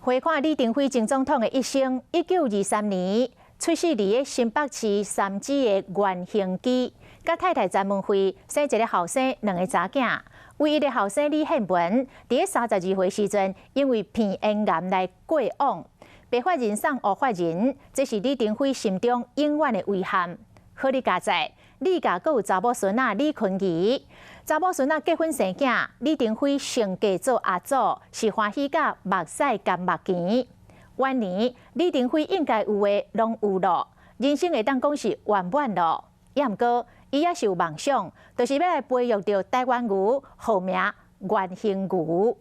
回看李登辉前总统的一生，1923年出世伫新北市三芝的原兴基，甲太太詹文惠生一个后生，2个查囝。唯一的后生李宪文，伫32岁时阵，因为鼻咽癌来过往，白发人送黑发人，这是李登辉心中永远的遗憾。好你家在，李家阁有查某孙仔李坤仪。 查某孙仔结婚生囝，李登辉升嫁做阿祖，是欢喜甲目屎甘目甜。晚年李登辉应该有的拢有咯，人生会当讲是圆满咯。也毋过，伊也是有梦想，就是要来培育到台湾牛，号名原兴牛。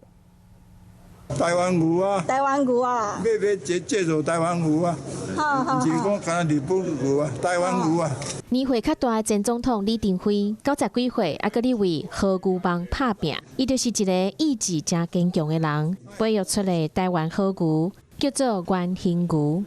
台湾牛啊！台湾牛啊！要介绍台湾牛啊！唔是讲干日本牛啊，台湾牛啊！ 年岁较大的前总统李登辉，90几岁还搁咧为和牛帮拍拼，伊就是一个意志真坚强的人，培育出来台湾和牛，叫做原兴牛。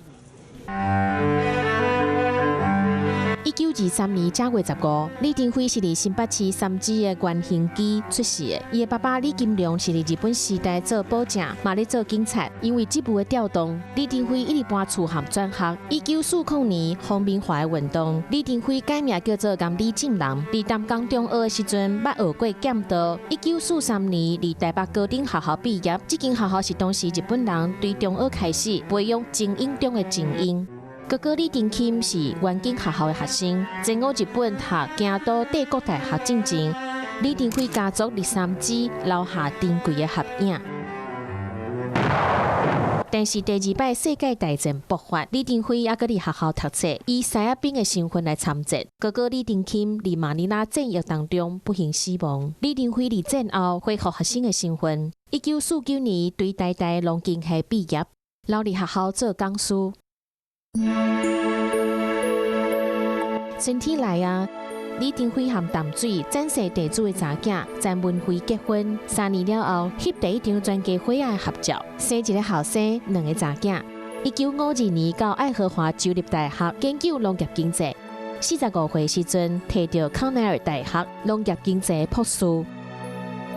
1923年正月15，李登辉是伫新北市三芝的原兴基出世的。伊的爸爸李金良是伫日本时代做保正，嘛咧做警察。因为职务的调动，李登辉一直搬厝含转学。1940年皇民化的运动，李登辉改名叫做甘李正南。伫淡江中学的时阵，捌学过剑道。1943年伫台北高等学校毕业，这间学校是当时日本人对中学开始培养精英中的精英。 哥哥李登钦是原警学校的学生，前往日本读京都帝国大学进前，李登辉家族伫三芝留下珍贵的合影。但是第2摆世界大战爆发，李登辉还搁伫学校读册，以西亚兵的身份来参战。哥哥李登钦伫马尼拉战役当中不幸死亡。李登辉伫战后恢复学生的身份，1949年对台大农经系毕业，留伫学校做讲师。 春天来啊！李登辉和淡水展示地主的查囝詹文惠结婚，3年了后，翕第一张全家欢爱合照，生一个后生，2个查囝。1952年到爱荷华州立大学研究农业经济，45岁时阵摕到康奈尔大学农业经济博士。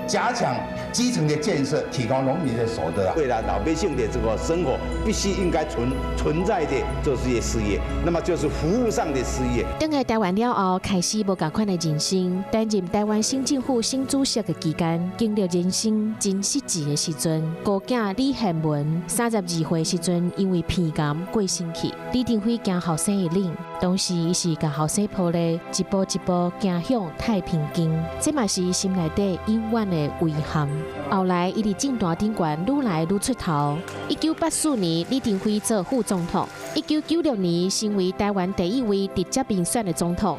加强基层的建设，提高农民的所得未来老百姓的这个生活必须应该存在的这些事业，那么就是服务上的事业。等来台湾了后，开始无同款的人生。担任台湾新政府新主席的期间，经历人生真失志的时阵，孤囝李宪文32岁时阵因为鼻癌过身去。李登辉惊后生一领，当时伊是甲后生抱咧一步一步行向太平间，这嘛是心内底永远的遗憾。后来，伊伫政坛顶悬愈来愈出头。1984年，李登辉做副总统；1996年，成为台湾第一位直接民选的总统。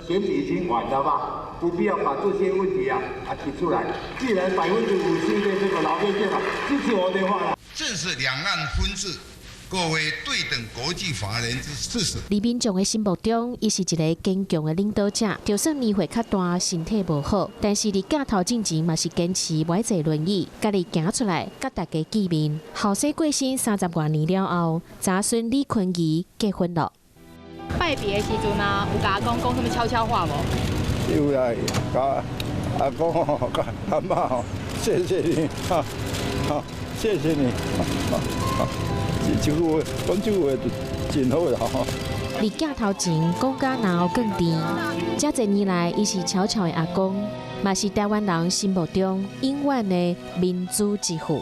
选举已经晚了吧？不必要把这些问题提出来。既然50%的这个老百姓支持我的话，正是两岸分治。 各位对等国际法人之事实。李民众的心目中，伊是一个坚强的领导者。就算年岁较大，身体无好，但是伫镜头进前嘛是坚持袂坐轮椅，家己行出来，甲大家见面。后生过身30多年了后，查孙李坤仪结婚了。拜别的时阵啊，有甲阿公讲什么悄悄话无？有啊，甲阿公吼，甲阿妈吼，谢谢你，谢谢你，这句话，讲这句话就真好啦。伫镜头前讲甲脑更甜，这侪年来，伊是悄悄的阿公，嘛是台湾人心目中永远的民主之父。